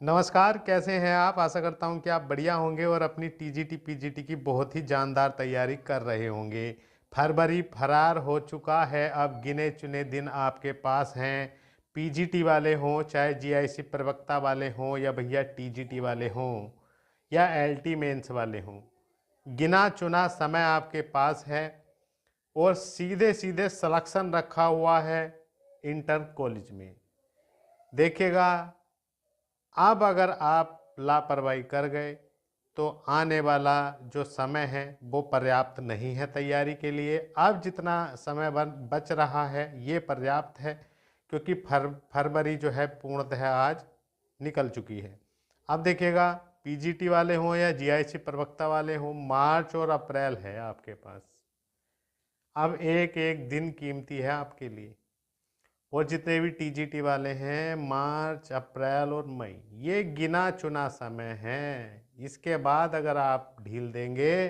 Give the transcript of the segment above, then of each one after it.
नमस्कार, कैसे हैं आप? आशा करता हूँ कि आप बढ़िया होंगे और अपनी टीजीटी, पीजीटी की बहुत ही जानदार तैयारी कर रहे होंगे। फरवरी फरार हो चुका है, अब गिने-चुने दिन आपके पास हैं। पीजीटी वाले हों, चाहे जीआईसी प्रवक्ता वाले हों या भैया टीजीटी वाले हों या एलटी मेंस वाले हों, गिना-चुना समय आपके पास है और सीधे-सीधे सिलेक्शन रखा हुआ है इंटर कॉलेज में। देखिएगा, अब अगर आप लापरवाही कर गए तो आने वाला जो समय है वो पर्याप्त नहीं है तैयारी के लिए। अब जितना समय बच रहा है ये पर्याप्त है, क्योंकि फरवरी जो है पूर्णतः आज निकल चुकी है। अब देखिएगा, पीजीटी वाले हों या जीआईसी प्रवक्ता वाले हों, मार्च और अप्रैल है आपके पास। अब एक एक दिन कीमती है आपके लिए। और जितने भी टीजीटी वाले हैं, मार्च, अप्रैल और मई, ये गिना चुना समय है। इसके बाद अगर आप ढील देंगे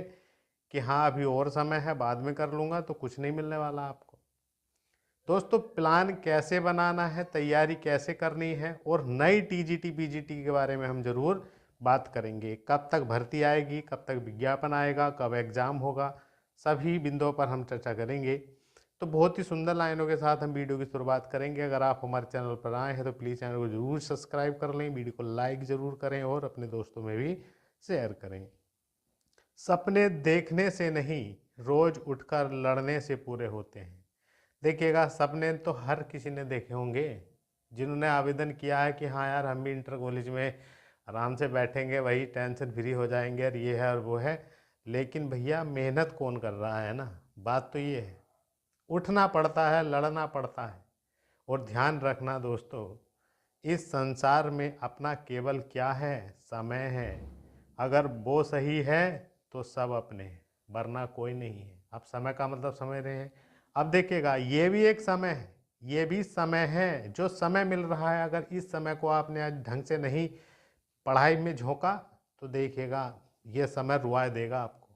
कि हाँ अभी और समय है, बाद में कर लूँगा, तो कुछ नहीं मिलने वाला आपको। दोस्तों, प्लान कैसे बनाना है, तैयारी कैसे करनी है और नई टीजीटी पीजीटी के बारे में हम ज़रूर बात करेंगे। कब तक भर्ती आएगी, कब तक विज्ञापन आएगा, कब एग्ज़ाम होगा, सभी बिंदुओं पर हम चर्चा करेंगे। तो बहुत ही सुंदर लाइनों के साथ हम वीडियो की शुरुआत करेंगे। अगर आप हमारे चैनल पर आए हैं तो प्लीज़ चैनल को ज़रूर सब्सक्राइब कर लें, वीडियो को लाइक ज़रूर करें और अपने दोस्तों में भी शेयर करें। सपने देखने से नहीं, रोज़ उठकर लड़ने से पूरे होते हैं। देखिएगा, सपने तो हर किसी ने देखे होंगे जिन्होंने आवेदन किया है कि हाँ यार हम भी इंटर कॉलेज में आराम से बैठेंगे, वही टेंशन फ्री हो जाएंगे और ये है और वो है। लेकिन भैया मेहनत कौन कर रहा है ना, बात तो ये है। उठना पड़ता है, लड़ना पड़ता है। और ध्यान रखना दोस्तों, इस संसार में अपना केवल क्या है, समय है। अगर वो सही है तो सब अपने हैं, वरना कोई नहीं है। अब समय का मतलब समझ रहे हैं। अब देखिएगा, ये भी एक समय है, ये भी समय है। जो समय मिल रहा है, अगर इस समय को आपने आज ढंग से नहीं पढ़ाई में झोंका तो देखिएगा ये समय रुआ देगा आपको।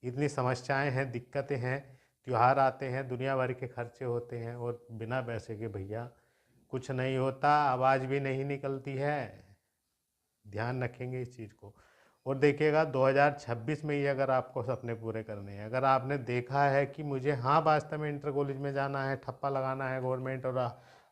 इतनी समस्याएं हैं, दिक्कतें हैं, त्योहार आते हैं, दुनिया भर के खर्चे होते हैं और बिना पैसे के भैया कुछ नहीं होता, आवाज़ भी नहीं निकलती है। ध्यान रखेंगे इस चीज़ को। और देखिएगा, 2026 में ही अगर आपको सपने पूरे करने हैं, अगर आपने देखा है कि मुझे हाँ वास्तव में इंटर कॉलेज में जाना है, ठप्पा लगाना है गवर्नमेंट और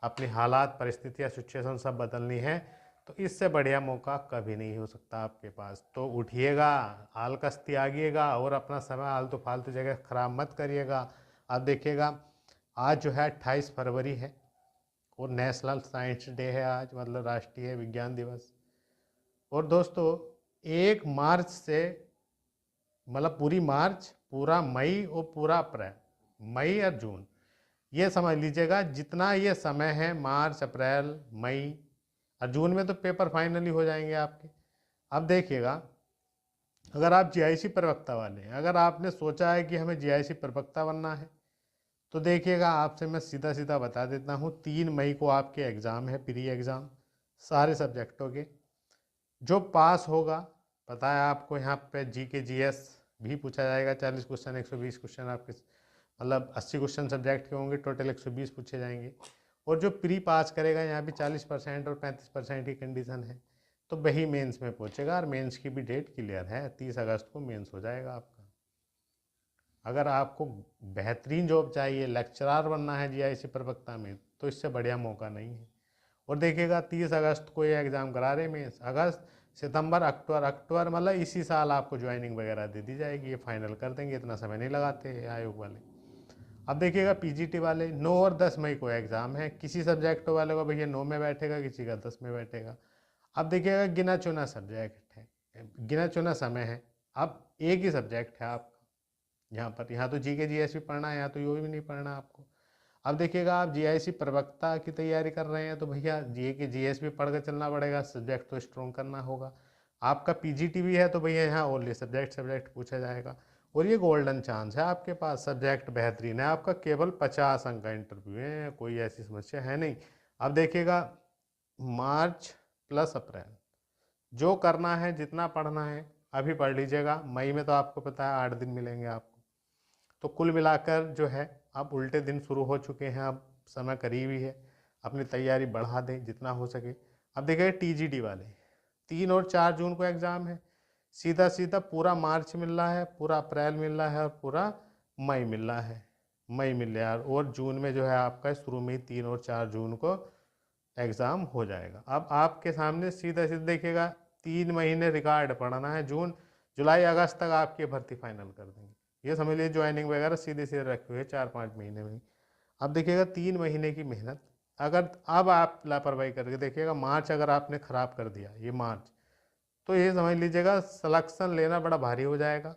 अपनी हालात, परिस्थितियाँ, सिचुएशन सब बदलनी है, तो इससे बढ़िया मौका कभी नहीं हो सकता आपके पास। तो उठिएगा, आलकस त्यागिएगा और अपना समय आलतू फालतू जगह खराब मत करिएगा। अब देखिएगा, आज जो है 28 फरवरी है और नेशनल साइंस डे है आज, मतलब राष्ट्रीय विज्ञान दिवस। और दोस्तों, 1 मार्च से, मतलब पूरी मार्च, पूरा मई और पूरा अप्रैल, मई और जून, ये समझ लीजिएगा जितना ये समय है, मार्च, अप्रैल, मई और जून में तो पेपर फाइनली हो जाएंगे आपके। अब देखिएगा, अगर आप जीआईसी प्रवक्ता वाले हैं, अगर आपने सोचा है कि हमें जीआईसी प्रवक्ता बनना है, तो देखिएगा आपसे मैं सीधा सीधा बता देता हूँ, 3 मई को आपके एग्ज़ाम है, प्री एग्ज़ाम सारे सब्जेक्टों के। जो पास होगा, पता है आपको, यहाँ पे जी के जी एस भी पूछा जाएगा, 40 क्वेश्चन, 120 क्वेश्चन आपके, मतलब 80 क्वेश्चन सब्जेक्ट के होंगे, टोटल 120 पूछे जाएंगे। और जो प्री पास करेगा, यहाँ भी 40% और 35% की कंडीशन है, तो वही मेंस में पहुँचेगा। और मेंस की भी डेट क्लियर है, 30 अगस्त को मेंस हो जाएगा आपका। अगर आपको बेहतरीन जॉब चाहिए, लेक्चरार बनना है जीआईसी प्रवक्ता में, तो इससे बढ़िया मौका नहीं है। और देखिएगा, 30 अगस्त को ये एग्ज़ाम करा रहे में, अगस्त, सितंबर, अक्टूबर, अक्टूबर मतलब इसी साल आपको ज्वाइनिंग वगैरह दे दी जाएगी, ये फाइनल कर देंगे, इतना समय नहीं लगाते आयोग वाले। अब देखिएगा, पीजीटी वाले 9 और 10 मई को एग्ज़ाम है। किसी सब्जेक्ट वाले को भैया 9 में बैठेगा, किसी का 10 में बैठेगा। अब देखिएगा, गिना चुना सब्जेक्ट है, गिना चुना समय है। अब एक ही सब्जेक्ट है आपका यहाँ पर, यहाँ तो जी के जी एस भी पढ़ना है, यहाँ तो यो भी नहीं पढ़ना आपको। अब देखिएगा, आप जीआईसी प्रवक्ता की तैयारी कर रहे हैं तो भैया जी के जीएस भी पढ़ कर चलना पड़ेगा, सब्जेक्ट तो स्ट्रॉन्ग करना होगा। आपका पीजीटी भी है तो भैया यहाँ ओनली सब्जेक्ट पूछा जाएगा। और ये गोल्डन चांस है आपके पास, सब्जेक्ट बेहतरीन है आपका, केवल 50 अंक का इंटरव्यू है, कोई ऐसी समस्या है नहीं। अब देखिएगा, मार्च प्लस अप्रैल, जो करना है, जितना पढ़ना है अभी पढ़ लीजिएगा। मई में तो आपको पता है 8 दिन मिलेंगे आपको। तो कुल मिलाकर जो है, अब उल्टे दिन शुरू हो चुके हैं, अब समय करीब ही है, अपनी तैयारी बढ़ा दें जितना हो सके। अब देखिए, टीजीटी वाले, 3 और 4 जून को एग्ज़ाम है, सीधा सीधा पूरा मार्च मिल रहा है, पूरा अप्रैल मिल रहा है और पूरा मई मिल रहा है, मई मिल रहा है, और जून में जो है आपका शुरू में ही 3 और 4 जून को एग्ज़ाम हो जाएगा। अब आपके सामने सीधा सीधा देखिएगा 3 महीने रिकॉर्ड पढ़ना है, जून जुलाई अगस्त तक आपकी भर्ती फाइनल कर देंगे। ये समझ लीजिए ज्वाइनिंग वगैरह सीधे सीधे रखे हुए 4-5 महीने में ही। अब देखिएगा 3 महीने की मेहनत, अगर अब आप लापरवाही करके देखिएगा, मार्च अगर आपने ख़राब कर दिया ये मार्च, तो ये समझ लीजिएगा सिलेक्शन लेना बड़ा भारी हो जाएगा।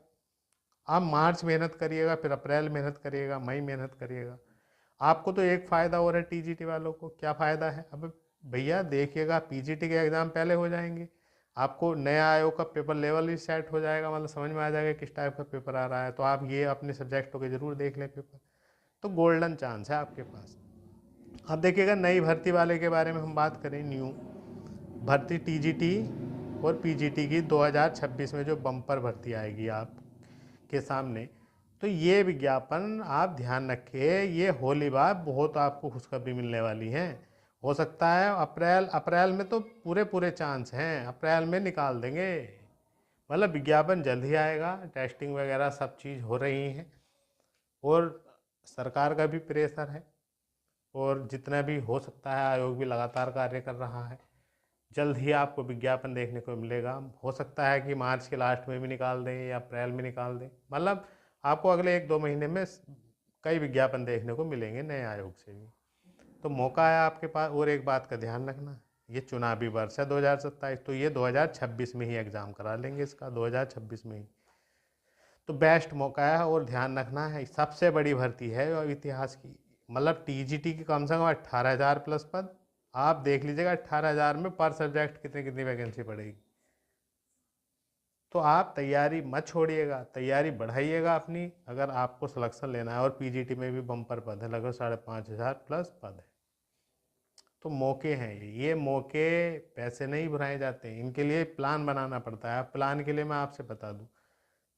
आप मार्च मेहनत करिएगा, फिर अप्रैल मेहनत करिएगा, मई मेहनत करिएगा। आपको तो एक फ़ायदा हो रहा है टीजीटी वालों को, क्या फ़ायदा है? अब भैया देखिएगा पीजीटी के एग्ज़ाम पहले हो जाएंगे, आपको नया आयोग का पेपर लेवल भी सेट हो जाएगा, मतलब समझ में आ जाएगा किस टाइप का पेपर आ रहा है, तो आप ये अपने सब्जेक्टों के ज़रूर देख लें पेपर, तो गोल्डन चांस है आपके पास। अब देखिएगा नई भर्ती वाले के बारे में हम बात करें, न्यू भर्ती टीजीटी और पीजीटी की 2026 में जो बम्पर भर्ती आएगी आपके सामने, तो ये विज्ञापन आप ध्यान रखिए, ये होली बात बहुत आपको खुशखबरी मिलने वाली है। हो सकता है अप्रैल में तो पूरे पूरे चांस हैं, अप्रैल में निकाल देंगे, मतलब विज्ञापन जल्द ही आएगा, टेस्टिंग वगैरह सब चीज़ हो रही हैं, और सरकार का भी प्रेशर है, और जितना भी हो सकता है आयोग भी लगातार कार्य कर रहा है। जल्द ही आपको विज्ञापन देखने को मिलेगा, हो सकता है कि मार्च के लास्ट में भी निकाल दें या अप्रैल में निकाल दें, मतलब आपको अगले 1-2 महीने में कई विज्ञापन देखने को मिलेंगे नए आयोग से भी, तो मौका है आपके पास। और एक बात का ध्यान रखना, ये चुनावी वर्ष है 2027, तो ये 2026 में ही एग्ज़ाम करा लेंगे इसका, 2026 में ही, तो बेस्ट मौका है। और ध्यान रखना है सबसे बड़ी भर्ती है और इतिहास की, मतलब टीजीटी की कम से कम 18,000 प्लस पद, आप देख लीजिएगा 18,000 में पर सब्जेक्ट कितनी कितनी वैकेंसी पड़ेगी, तो आप तैयारी मत छोड़िएगा, तैयारी बढ़ाइएगा अपनी, अगर आपको सिलेक्शन लेना है। और पीजीटी में भी बम्पर पद है, लगभग 5,500 प्लस पद है, तो मौके हैं ये मौके पैसे नहीं भुनाए जाते, इनके लिए प्लान बनाना पड़ता है। प्लान के लिए मैं आपसे बता दूं,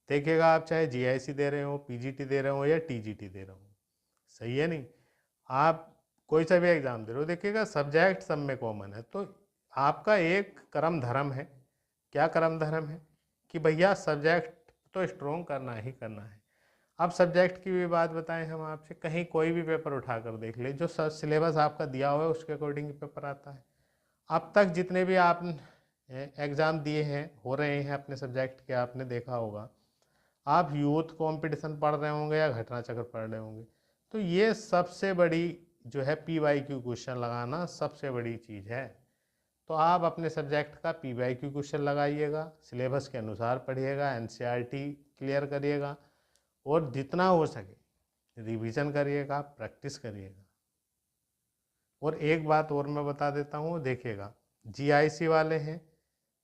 देखिएगा आप चाहे जीआईसी दे रहे हो, पीजीटी दे रहे हो या टीजीटी दे रहे हो, सही है नहीं, आप कोई सा भी एग्ज़ाम दे रहे हो, देखिएगा सब्जेक्ट सब में कॉमन है, तो आपका एक कर्म धर्म है। क्या कर्म धर्म है? कि भैया सब्जेक्ट तो स्ट्रॉन्ग करना ही करना है। अब सब्जेक्ट की भी बात बताएं हम आपसे, कहीं कोई भी पेपर उठाकर देख ले, जो सिलेबस आपका दिया हुआ है उसके अकॉर्डिंग पेपर आता है। अब तक जितने भी आप एग्ज़ाम दिए हैं, हो रहे हैं अपने सब्जेक्ट के, आपने देखा होगा, आप यूथ कंपटीशन पढ़ रहे होंगे या घटना चक्र पढ़ रहे होंगे, तो ये सबसे बड़ी जो है PYQ क्वेश्चन लगाना सबसे बड़ी चीज़ है। तो आप अपने सब्जेक्ट का PYQ क्वेश्चन लगाइएगा, सिलेबस के अनुसार पढ़िएगा, NCERT क्लियर करिएगा, और जितना हो सके रिवीजन करिएगा, प्रैक्टिस करिएगा। और एक बात और मैं बता देता हूँ, देखिएगा GIC वाले हैं,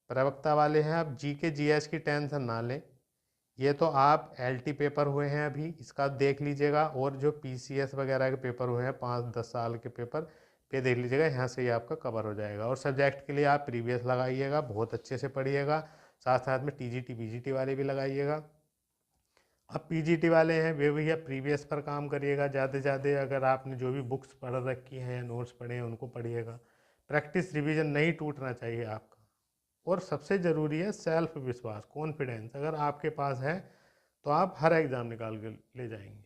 प्रवक्ता वाले हैं, आप GK GS की टेंशन ना लें, ये तो आप LT पेपर हुए हैं अभी, इसका देख लीजिएगा, और जो PCS वगैरह के पेपर हुए हैं 5-10 साल के पेपर पे देख लीजिएगा, यहाँ से ही आपका कवर हो जाएगा। और सब्जेक्ट के लिए आप प्रीवियस लगाइएगा, बहुत अच्छे से पढ़िएगा, साथ साथ में TGT PGT वाले भी लगाइएगा। अब PGT वाले हैं वे भैया प्रीवियस पर काम करिएगा ज़्यादा से ज़्यादा, अगर आपने जो भी बुक्स पढ़ रखी हैं या नोट्स पढ़े हैं उनको पढ़िएगा, प्रैक्टिस रिवीजन नहीं टूटना चाहिए आपका। और सबसे ज़रूरी है सेल्फ विश्वास, कॉन्फिडेंस, अगर आपके पास है तो आप हर एग्ज़ाम निकाल के ले जाएंगे।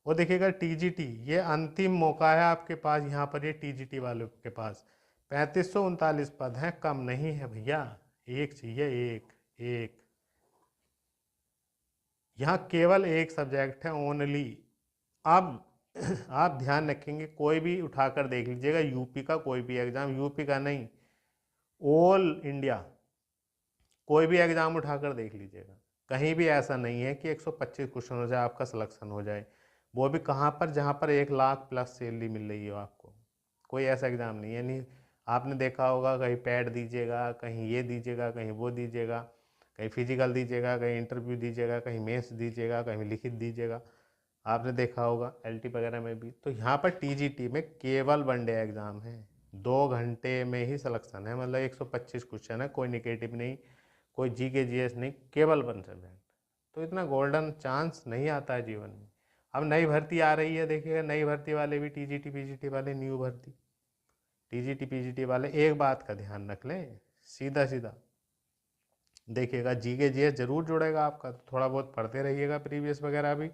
और देखिएगा टीजीटी, ये अंतिम मौका है आपके पास, यहाँ पर ये टीजीटी वालों के पास 3539 पद हैं, कम नहीं है भैया, एक चाहिए, एक एक, यहाँ केवल एक सब्जेक्ट है ओनली। अब आप ध्यान रखेंगे, कोई भी उठाकर देख लीजिएगा, यूपी का कोई भी एग्ज़ाम, यूपी का नहीं, ऑल इंडिया कोई भी एग्ज़ाम उठाकर देख लीजिएगा, कहीं भी ऐसा नहीं है कि 125 क्वेश्चनों से आपका सिलेक्शन हो जाए, वो भी कहाँ पर, जहाँ पर 1 लाख प्लस सैलरी मिल रही हो आपको, कोई ऐसा एग्ज़ाम नहीं है। नहीं, आपने देखा होगा कहीं पैड दीजिएगा, कहीं ये दीजिएगा, कहीं वो दीजिएगा, कहीं फिजिकल दीजिएगा, कहीं इंटरव्यू दीजिएगा, कहीं मेंस दीजिएगा, कहीं लिखित दीजिएगा, आपने देखा होगा LT वगैरह में भी। तो यहाँ पर TGT में केवल 1 डे एग्ज़ाम है, 2 घंटे में ही सिलेक्शन है, मतलब 125 क्वेश्चन है, कोई निगेटिव नहीं, कोई GK GS नहीं, केवल 1 सब्जेक्ट, तो इतना गोल्डन चांस नहीं आता है जीवन में। अब नई भर्ती आ रही है, देखिएगा नई भर्ती वाले भी TGT PGT वाले, न्यू भर्ती TGT PGT वाले, एक बात का ध्यान रख लें, सीधा सीधा देखिएगा। जीके जीएस जरूर जुड़ेगा आपका, तो थोड़ा बहुत पढ़ते रहिएगा, प्रीवियस वगैरह भी,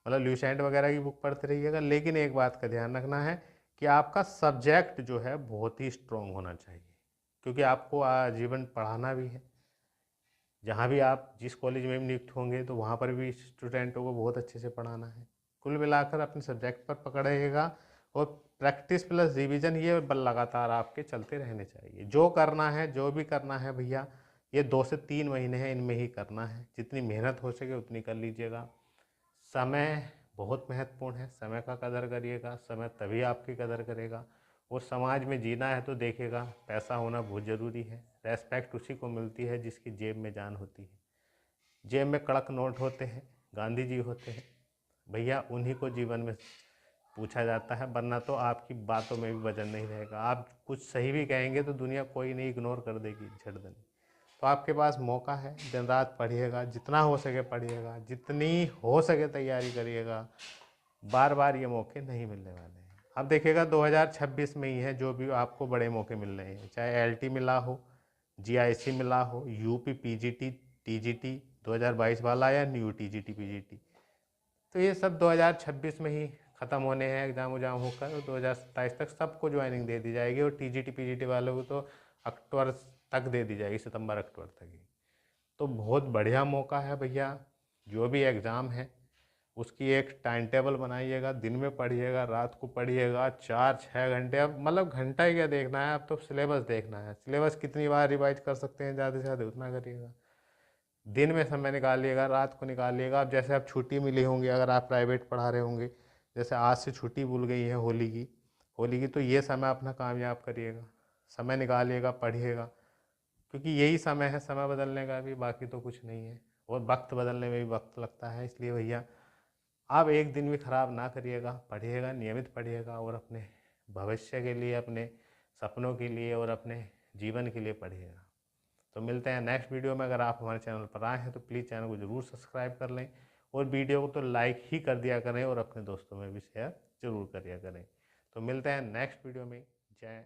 मतलब ल्यूसेंट वगैरह की बुक पढ़ते रहिएगा। लेकिन एक बात का ध्यान रखना है कि आपका सब्जेक्ट जो है बहुत ही स्ट्रॉन्ग होना चाहिए, क्योंकि आपको आजीवन पढ़ाना भी है। जहाँ भी आप जिस कॉलेज में भी नियुक्त होंगे तो वहाँ पर भी स्टूडेंटों को बहुत अच्छे से पढ़ाना है। कुल मिलाकर अपने सब्जेक्ट पर पकड़ रहिएगा, और प्रैक्टिस प्लस रिवीजन ये लगातार आपके चलते रहने चाहिए। जो करना है, जो भी करना है भैया, ये 2 से 3 महीने हैं, इनमें ही करना है। जितनी मेहनत हो सके उतनी कर लीजिएगा। समय बहुत महत्वपूर्ण है, समय का कदर करिएगा, समय तभी आपकी कदर करेगा। और समाज में जीना है तो देखिएगा, पैसा होना बहुत ज़रूरी है। रेस्पेक्ट उसी को मिलती है जिसकी जेब में जान होती है। जेब में कड़क नोट होते हैं, गांधी जी होते हैं भैया, उन्हीं को जीवन में पूछा जाता है, वरना तो आपकी बातों में भी वजन नहीं रहेगा। आप कुछ सही भी कहेंगे तो दुनिया कोई नहीं, इग्नोर कर देगी झटदनी। तो आपके पास मौका है, दिन रात पढ़िएगा, जितना हो सके पढ़िएगा, जितनी हो सके तैयारी करिएगा। बार बार ये मौके नहीं मिलने वाले हैं। अब देखिएगा 2026 में ही है जो भी आपको बड़े मौके मिल रहे हैं, चाहे एलटी मिला हो, जीआईसी मिला हो, यूपी पीजीटी टीजीटी 2022 वाला, या न्यू टीजीटी पीजीटी, तो ये सब 2026 में ही ख़त्म होने हैं एग्ज़ाम उजाम होकर, और 2027 तक सबको ज्वाइनिंग दे दी जाएगी। और टीजीटी पीजीटी वालों को तो अक्टूबर तक दे दी जाएगी, सितंबर अक्टूबर तक ही। तो बहुत बढ़िया मौका है भैया। जो भी एग्ज़ाम है उसकी एक टाइम टेबल बनाइएगा, दिन में पढ़िएगा, रात को पढ़िएगा, 4-6 घंटे। अब मतलब घंटा ही क्या देखना है, अब तो सिलेबस देखना है। सिलेबस कितनी बार रिवाइज कर सकते हैं, ज़्यादा से ज़्यादा उतना करिएगा। दिन में समय निकालिएगा, रात को निकालिएगा। अब जैसे आप छुट्टी मिली होंगी, अगर आप प्राइवेट पढ़ा रहे होंगे, जैसे आज से छुट्टी भूल गई है होली की, तो ये समय अपना कामयाब करिएगा, समय निकालिएगा, पढ़िएगा, क्योंकि यही समय है समय बदलने का भी, बाकी तो कुछ नहीं है। और वक्त बदलने में भी वक्त लगता है, इसलिए भैया आप एक दिन भी ख़राब ना करिएगा, पढ़िएगा, नियमित पढ़िएगा, और अपने भविष्य के लिए, अपने सपनों के लिए और अपने जीवन के लिए पढ़िएगा। तो मिलते हैं नेक्स्ट वीडियो में। अगर आप हमारे चैनल पर आए हैं तो प्लीज़ चैनल को ज़रूर सब्सक्राइब कर लें, और वीडियो को तो लाइक ही कर दिया करें, और अपने दोस्तों में भी शेयर ज़रूर करिए करें। तो मिलते हैं नेक्स्ट वीडियो में। जय